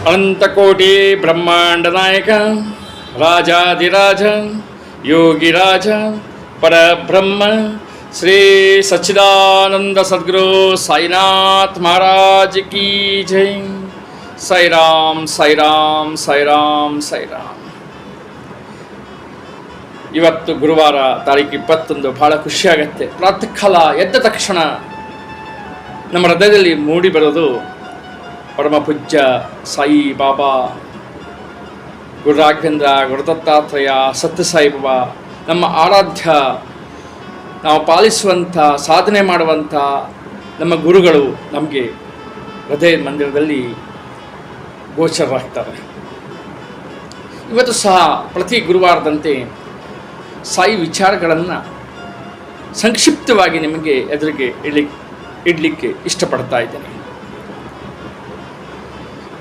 ಅನಂತಕೋಟಿ ಬ್ರಹ್ಮಾಂಡ ನಾಯಕ ರಾಜಾದಿರಾಜ ಯೋಗಿರಾಜ ಪರಬ್ರಹ್ಮ ಶ್ರೀ ಸಚ್ಚಿದಾನಂದ ಸದ್ಗುರು ಸಾಯಿನಾಥ್ ಮಹಾರಾಜ್ ಕಿ ಜೈ. ಸಾಯಿರಾಮ್ ಸಾಯಿರಾಮ್ ಸಾಯಿರಾಮ್ ಸಾಯಿರಾಮ್. ಇವತ್ತು ಗುರುವಾರ ತಾರೀಕು 21. ಬಹಳ ಖುಷಿಯಾಗತ್ತೆ. ಪ್ರಾತಃ ಕಾಲ ಎದ್ದ ತಕ್ಷಣ ನಮ್ಮ ಹೃದಯದಲ್ಲಿ ಮೂಡಿ ಬರೋದು ಪರಮ ಪೂಜ್ಯ ಸಾಯಿ ಬಾಬಾ, ಗುರು ರಾಘವೇಂದ್ರ, ಗುರುದತ್ತಾತ್ರೇಯ, ಸತ್ಯಸಾಯಿ ಬಾಬಾ, ನಮ್ಮ ಆರಾಧ್ಯ, ನಾವು ಪಾಲಿಸುವಂಥ, ಸಾಧನೆ ಮಾಡುವಂಥ ನಮ್ಮ ಗುರುಗಳು ನಮಗೆ ಹೃದಯ ಮಂದಿರದಲ್ಲಿ ಗೋಚರರಾಗ್ತಾರೆ. ಇವತ್ತು ಸಹ ಪ್ರತಿ ಗುರುವಾರದಂತೆ ಸಾಯಿ ವಿಚಾರಗಳನ್ನು ಸಂಕ್ಷಿಪ್ತವಾಗಿ ನಿಮಗೆ ಎದುರಿಗೆ ಇಡಲಿಕ್ಕೆ ಇಷ್ಟಪಡ್ತಾ ಇದ್ದೇನೆ.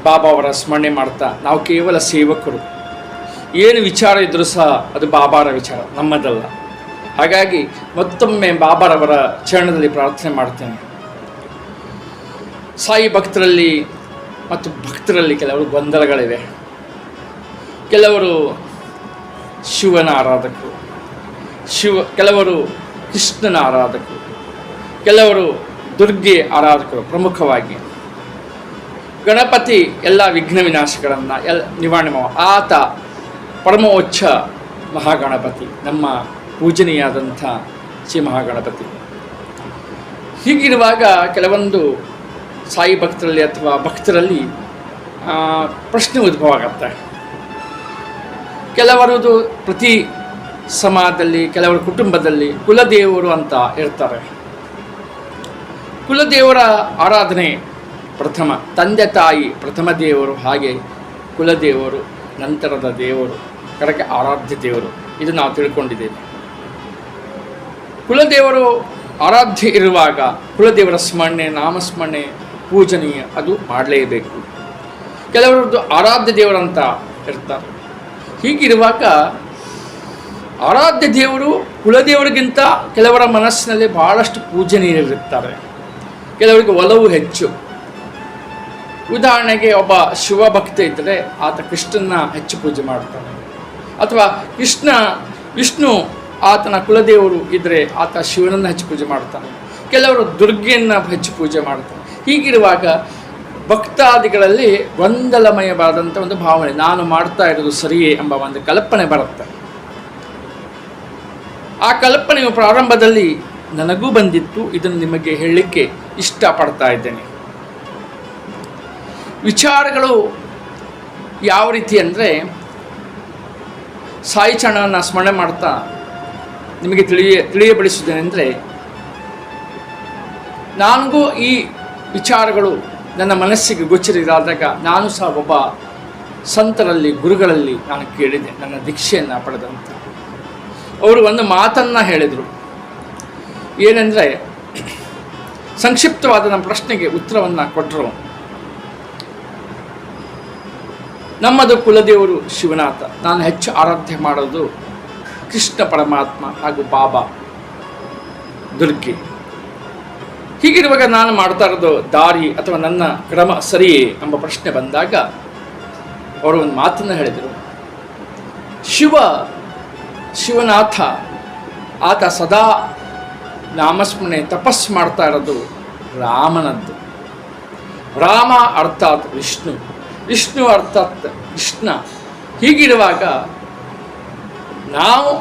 ಬಾಬಾ ಅವರ ಸ್ಮರಣೆ ಮಾಡ್ತಾ ನಾವು ಕೇವಲ ಸೇವಕರು. ಏನು ವಿಚಾರ ಇದ್ದರೂ ಸಹ ಅದು ಬಾಬಾರ ವಿಚಾರ, ನಮ್ಮದಲ್ಲ. ಹಾಗಾಗಿ ಮತ್ತೊಮ್ಮೆ ಬಾಬಾರವರ ಚರಣದಲ್ಲಿ ಪ್ರಾರ್ಥನೆ ಮಾಡ್ತೇನೆ. ಸಾಯಿ ಭಕ್ತರಲ್ಲಿ ಮತ್ತು ಭಕ್ತರಲ್ಲಿ ಕೆಲವರು ಗೊಂದಲಗಳಿವೆ. ಕೆಲವರು ಶಿವನ ಆರಾಧಕರು, ಕೆಲವರು ಕೃಷ್ಣನ ಆರಾಧಕರು, ಕೆಲವರು ದುರ್ಗೆ ಆರಾಧಕರು. ಪ್ರಮುಖವಾಗಿ ಗಣಪತಿ ಎಲ್ಲ ವಿಘ್ನ ವಿನಾಶಗಳನ್ನು ನಿವಾರಣೆ ಮಾಡುವ ಆತ ಪರಮೋಚ್ಚ ಮಹಾಗಣಪತಿ, ನಮ್ಮ ಪೂಜನೀಯಾದಂಥ ಶ್ರೀ ಮಹಾಗಣಪತಿ. ಹೀಗಿರುವಾಗ ಕೆಲವೊಂದು ಸಾಯಿ ಭಕ್ತರಲ್ಲಿ ಅಥವಾ ಭಕ್ತರಲ್ಲಿ ಪ್ರಶ್ನೆ ಉದ್ಭವ ಆಗುತ್ತೆ. ಕೆಲವರದು ಪ್ರತಿ ಸಮಾಜದಲ್ಲಿ, ಕೆಲವರ ಕುಟುಂಬದಲ್ಲಿ ಕುಲದೇವರು ಅಂತ ಇರ್ತಾರೆ. ಕುಲದೇವರ ಆರಾಧನೆ ಪ್ರಥಮ, ತಂದೆ ತಾಯಿ ಪ್ರಥಮ ದೇವರು, ಹಾಗೆ ಕುಲದೇವರು ನಂತರದ ದೇವರು, ಕಡೆಗೆ ಆರಾಧ್ಯ ದೇವರು. ಇದು ನಾವು ತಿಳ್ಕೊಂಡಿದ್ದೇವೆ. ಕುಲದೇವರು ಆರಾಧ್ಯ ಇರುವಾಗ ಕುಲದೇವರ ಸ್ಮರಣೆ, ನಾಮಸ್ಮರಣೆ, ಪೂಜನೀಯ ಅದು ಮಾಡಲೇಬೇಕು. ಕೆಲವರದ್ದು ಆರಾಧ್ಯ ದೇವರಂತ ಇರ್ತಾರೆ. ಹೀಗಿರುವಾಗ ಆರಾಧ್ಯ ದೇವರು ಕುಲದೇವರಿಗಿಂತ ಕೆಲವರ ಮನಸ್ಸಿನಲ್ಲಿ ಬಹಳಷ್ಟು ಪೂಜನೀಯರಿರ್ತಾರೆ. ಕೆಲವರಿಗೆ ಒಲವು ಹೆಚ್ಚು. ಉದಾಹರಣೆಗೆ ಒಬ್ಬ ಶಿವಭಕ್ತ ಇದ್ದರೆ ಆತ ಕೃಷ್ಣನ ಹೆಚ್ಚು ಪೂಜೆ ಮಾಡ್ತಾನೆ, ಅಥವಾ ವಿಷ್ಣು ಆತನ ಕುಲದೇವರು ಇದ್ದರೆ ಆತ ಶಿವನನ್ನು ಹೆಚ್ಚು ಪೂಜೆ ಮಾಡ್ತಾನೆ. ಕೆಲವರು ದುರ್ಗೆಯನ್ನು ಹೆಚ್ಚು ಪೂಜೆ ಮಾಡ್ತಾನೆ. ಹೀಗಿರುವಾಗ ಭಕ್ತಾದಿಗಳಲ್ಲಿ ಗೊಂದಲಮಯವಾದಂಥ ಒಂದು ಭಾವನೆ, ನಾನು ಮಾಡ್ತಾ ಇರೋದು ಸರಿಯೇ ಎಂಬ ಒಂದು ಕಲ್ಪನೆ ಬರುತ್ತೆ. ಆ ಕಲ್ಪನೆಯು ಪ್ರಾರಂಭದಲ್ಲಿ ನನಗೂ ಬಂದಿತ್ತು. ಇದನ್ನು ನಿಮಗೆ ಹೇಳಲಿಕ್ಕೆ ಇಷ್ಟಪಡ್ತಾ ಇದ್ದೇನೆ. ವಿಚಾರಗಳು ಯಾವ ರೀತಿ ಅಂದರೆ, ಸಾಯಿ ಚರಣವನ್ನು ಸ್ಮರಣೆ ಮಾಡ್ತಾ ನಿಮಗೆ ತಿಳಿಯಬಡಿಸುವುದೇನೆಂದರೆ, ನನಗೂ ಈ ವಿಚಾರಗಳು ನನ್ನ ಮನಸ್ಸಿಗೆ ಗೋಚರಿಸಿದಾಗ ನಾನು ಸಹ ಒಬ್ಬ ಸಂತರಲ್ಲಿ, ಗುರುಗಳಲ್ಲಿ ನಾನು ಕೇಳಿದೆ, ನನ್ನ ದೀಕ್ಷೆಯನ್ನು ಪಡೆದಂತ. ಅವರು ಒಂದು ಮಾತನ್ನು ಹೇಳಿದರು. ಏನೆಂದರೆ, ಸಂಕ್ಷಿಪ್ತವಾದ ನಮ್ಮ ಪ್ರಶ್ನೆಗೆ ಉತ್ತರವನ್ನು ಕೊಟ್ಟರು. ನಮ್ಮದು ಕುಲದೇವರು ಶಿವನಾಥ, ನಾನು ಹೆಚ್ಚು ಆರಾಧ್ಯ ಮಾಡೋದು ಕೃಷ್ಣ ಪರಮಾತ್ಮ ಹಾಗೂ ಬಾಬಾ, ದುರ್ಗೆ. ಹೀಗಿರುವಾಗ ನಾನು ಮಾಡ್ತಾ ಇರೋದು ದಾರಿ ಅಥವಾ ನನ್ನ ಕ್ರಮ ಸರಿಯೇ ಎಂಬ ಪ್ರಶ್ನೆ ಬಂದಾಗ ಅವರು ಒಂದು ಮಾತನ್ನು ಹೇಳಿದರು. ಶಿವನಾಥ ಆತ ಸದಾ ನಾಮಸ್ಮರಣೆ ತಪಸ್ಸು ಮಾಡ್ತಾ ಇರೋದು ರಾಮನದ್ದು. ರಾಮ ಅರ್ಥಾತ್ ವಿಷ್ಣು, ವಿಷ್ಣು ಅರ್ಥಾತ್ ಕೃಷ್ಣ. ಹೀಗಿರುವಾಗ ನಾವು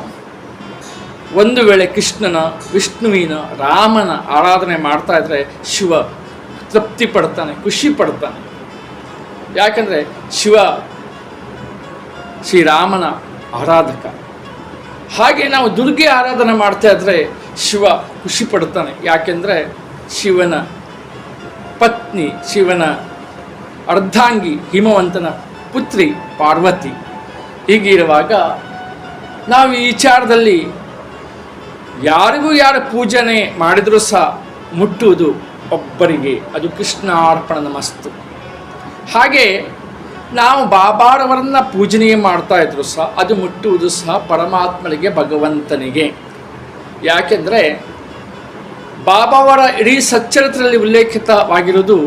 ಒಂದು ವೇಳೆ ಕೃಷ್ಣನ, ವಿಷ್ಣುವಿನ, ರಾಮನ ಆರಾಧನೆ ಮಾಡ್ತಾ ಇದ್ದರೆ ಶಿವ ತೃಪ್ತಿ ಪಡ್ತಾನೆ, ಖುಷಿ ಪಡ್ತಾನೆ. ಯಾಕಂದರೆ ಶಿವ ಶ್ರೀರಾಮನ ಆರಾಧಕ. ಹಾಗೆ ನಾವು ದುರ್ಗೆ ಆರಾಧನೆ ಮಾಡ್ತಾ ಇದ್ದರೆ ಶಿವ ಖುಷಿ ಪಡ್ತಾನೆ. ಯಾಕೆಂದರೆ ಶಿವನ ಪತ್ನಿ, ಶಿವನ ಅರ್ಧಾಂಗಿ, ಹಿಮವಂತನ ಪುತ್ರಿ ಪಾರ್ವತಿ. ಹೀಗಿರುವಾಗ ನಾವು ಈ ವಿಚಾರದಲ್ಲಿ ಯಾರಿಗೂ ಯಾರ ಪೂಜನೆ ಮಾಡಿದರೂ ಸಹ ಮುಟ್ಟುವುದು ಒಬ್ಬರಿಗೆ, ಅದು ಕೃಷ್ಣಾರ್ಪಣ ನಮಸ್ತು. ಹಾಗೆ ನಾವು ಬಾಬಾರವರನ್ನು ಪೂಜನೀಯ ಮಾಡ್ತಾ ಇದ್ರು ಸಹ ಅದು ಮುಟ್ಟುವುದು ಸಹ ಪರಮಾತ್ಮನಿಗೆ, ಭಗವಂತನಿಗೆ. ಯಾಕೆಂದರೆ ಬಾಬಾವರ ಇಡೀ ಸಚ್ಚರಿತ್ರೆಯಲ್ಲಿ ಉಲ್ಲೇಖಿತವಾಗಿರುವುದು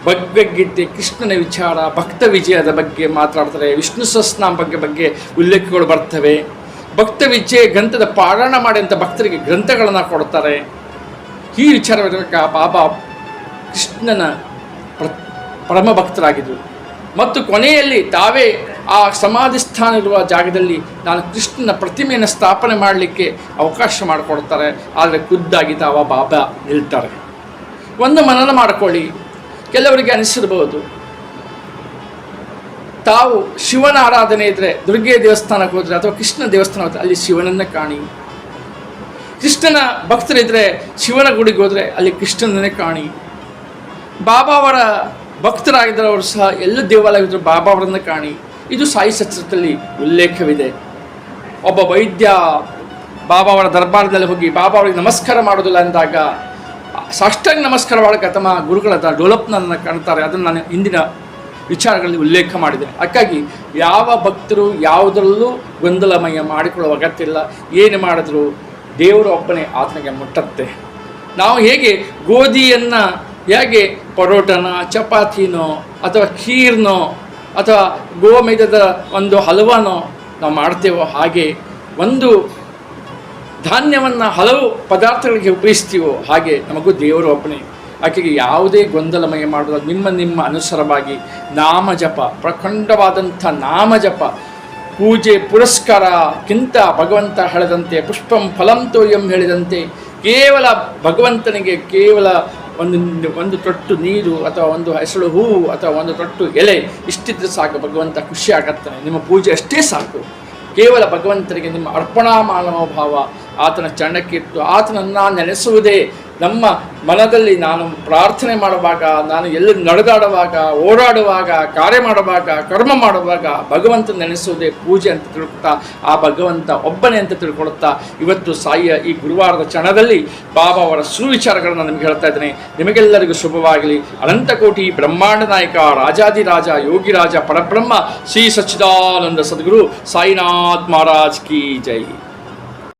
ಭಗವದ್ಗೀತೆ ಕೃಷ್ಣನ ವಿಚಾರ, ಭಕ್ತ ವಿಜಯದ ಬಗ್ಗೆ ಮಾತಾಡ್ತಾರೆ. ವಿಷ್ಣು ಸಹಸ್ರನಾಮ ಬಗ್ಗೆ ಉಲ್ಲೇಖಗಳು ಬರ್ತವೆ. ಭಕ್ತ ವಿಜಯ ಗ್ರಂಥದ ಪಾರಾಯಣ ಮಾಡಿ ಅಂತ ಭಕ್ತರಿಗೆ ಗ್ರಂಥಗಳನ್ನು ಕೊಡ್ತಾರೆ. ಈ ವಿಚಾರವಿರಬೇಕಾ ಬಾಬಾ ಕೃಷ್ಣನ ಪರಮ ಭಕ್ತರಾಗಿದ್ದರು. ಮತ್ತು ಕೊನೆಯಲ್ಲಿ ತಾವೇ ಆ ಸಮಾಧಿ ಸ್ಥಾನ ಇರುವ ಜಾಗದಲ್ಲಿ ನಾನು ಕೃಷ್ಣನ ಪ್ರತಿಮೆಯನ್ನು ಸ್ಥಾಪನೆ ಮಾಡಲಿಕ್ಕೆ ಅವಕಾಶ ಮಾಡಿಕೊಡ್ತಾರೆ. ಆದರೆ ಖುದ್ದಾಗಿ ತಾವ ಬಾಬಾ ನಿಲ್ತಾರೆ. ಒಂದು ಮನನ ಮಾಡಿಕೊಳ್ಳಿ. ಕೆಲವರಿಗೆ ಅನಿಸಿರ್ಬೋದು, ತಾವು ಶಿವನ ಆರಾಧನೆ ಇದ್ದರೆ ದುರ್ಗೆ ದೇವಸ್ಥಾನಕ್ಕೆ ಹೋದರೆ ಅಥವಾ ಕೃಷ್ಣ ದೇವಸ್ಥಾನ ಹೋದರೆ ಅಲ್ಲಿ ಶಿವನನ್ನು ಕಾಣಿ. ಕೃಷ್ಣನ ಭಕ್ತರಿದ್ದರೆ ಶಿವನ ಗುಡಿಗೆ ಹೋದರೆ ಅಲ್ಲಿ ಕೃಷ್ಣನನ್ನೇ ಕಾಣಿ. ಬಾಬಾ ಅವರ ಭಕ್ತರಾಗಿದ್ದವರು ಸಹ ಎಲ್ಲ ದೇವಾಲಯವಿದ್ದರೂ ಬಾಬಾ ಅವರನ್ನು ಕಾಣಿ. ಇದು ಸಾಯಿ ಸಚರಿತದಲ್ಲಿ ಉಲ್ಲೇಖವಿದೆ. ಒಬ್ಬ ವೈದ್ಯ ಬಾಬಾ ಅವರ ದರ್ಬಾರದಲ್ಲಿ ಹೋಗಿ ಬಾಬಾ ಅವರಿಗೆ ನಮಸ್ಕಾರ ಮಾಡೋದಿಲ್ಲ ಅಂದಾಗ ಸಾಷ್ಟಾಂಗ ನಮಸ್ಕಾರ ಮಾಡೋಕ್ಕೆ ತಮ್ಮ ಗುರುಗಳ ಡೊಲಪ್ನನ್ನು ಕಾಣ್ತಾರೆ. ಅದನ್ನು ನಾನು ಹಿಂದಿನ ವಿಚಾರಗಳಲ್ಲಿ ಉಲ್ಲೇಖ ಮಾಡಿದೆ. ಅದಕ್ಕಾಗಿ ಯಾವ ಭಕ್ತರು ಯಾವುದರಲ್ಲೂ ಗೊಂದಲಮಯ ಮಾಡಿಕೊಳ್ಳುವ ಅಗತ್ಯ ಇಲ್ಲ. ಏನು ಮಾಡಿದ್ರು ದೇವರು ಒಬ್ಬನೇ ಆತನಿಗೆ ಮುಟ್ಟತ್ತೆ. ನಾವು ಹೇಗೆ ಗೋಧಿಯನ್ನು ಹೇಗೆ ಪರೋಟನ, ಚಪಾತಿನೋ ಅಥವಾ ಖೀರ್ನೋ ಅಥವಾ ಗೋಮೇದದ ಒಂದು ಹಲವಾನೋ ನಾವು ಮಾಡ್ತೇವೋ, ಹಾಗೆ ಒಂದು ಧಾನ್ಯವನ್ನು ಹಲವು ಪದಾರ್ಥಗಳಿಗೆ ಉಪಯೋಗಿಸ್ತೀವೋ ಹಾಗೆ ನಮಗೂ ದೇವರು ಒಬ್ಬನೇ. ಆಕೆಗೆ ಯಾವುದೇ ಗೊಂದಲಮಯ ಮಾಡೋದು ನಿಮ್ಮ ಅನುಸಾರವಾಗಿ ನಾಮಜಪ, ಪ್ರಖಂಡವಾದಂಥ ನಾಮಜಪ, ಪೂಜೆ ಪುರಸ್ಕಾರಕ್ಕಿಂತ ಭಗವಂತ ಹೇಳಿದಂತೆ ಪುಷ್ಪಂ ಫಲಂ ತೋಯಂ ಹೇಳಿದಂತೆ ಕೇವಲ ಭಗವಂತನಿಗೆ ಕೇವಲ ಒಂದು ತೊಟ್ಟು ನೀರು ಅಥವಾ ಒಂದು ಹೆಸಳು ಹೂವು ಅಥವಾ ಒಂದು ತೊಟ್ಟು ಎಲೆ ಇಷ್ಟಿದ್ರೆ ಸಾಕು, ಭಗವಂತ ಖುಷಿ ಆಗತ್ತಾನೆ. ನಿಮ್ಮ ಪೂಜೆ ಅಷ್ಟೇ ಸಾಕು. ಕೇವಲ ಭಗವಂತನಿಗೆ ನಿಮ್ಮ ಅರ್ಪಣಾ ಮನೋಭಾವ ಆತನ ಚರಣಕ್ಕಿಟ್ಟು ಆತನನ್ನು ನೆನೆಸುವುದೇ ನಮ್ಮ ಮನದಲ್ಲಿ. ನಾನು ಪ್ರಾರ್ಥನೆ ಮಾಡುವಾಗ, ನಾನು ಎಲ್ಲಿ ನಡೆದಾಡುವಾಗ, ಓಡಾಡುವಾಗ, ಕಾರ್ಯ ಮಾಡುವಾಗ, ಕರ್ಮ ಮಾಡುವಾಗ ಭಗವಂತನ ನೆನೆಸುವುದೇ ಪೂಜೆ ಅಂತ ತಿಳ್ಕೊಳ್ತಾ ಆ ಭಗವಂತ ಒಬ್ಬನೇ ಅಂತ ತಿಳ್ಕೊಳ್ತಾ ಇವತ್ತು ಸಾಯಿಯ ಈ ಗುರುವಾರದ ಕ್ಷಣದಲ್ಲಿ ಬಾಬಾ ಅವರ ಸುವಿಚಾರಗಳನ್ನು ನಿಮಗೆ ಹೇಳ್ತಾ ಇದ್ದೇನೆ. ನಿಮಗೆಲ್ಲರಿಗೂ ಶುಭವಾಗಲಿ. ಅನಂತಕೋಟಿ ಬ್ರಹ್ಮಾಂಡ ನಾಯಕ ರಾಜಾದಿರಾಜ ಯೋಗಿರಾಜ ಪರಬ್ರಹ್ಮ ಶ್ರೀ ಸಚ್ಚಿದಾನಂದ ಸದ್ಗುರು ಸಾಯಿನಾಥ್ ಮಹಾರಾಜ್ ಕಿ ಜೈ.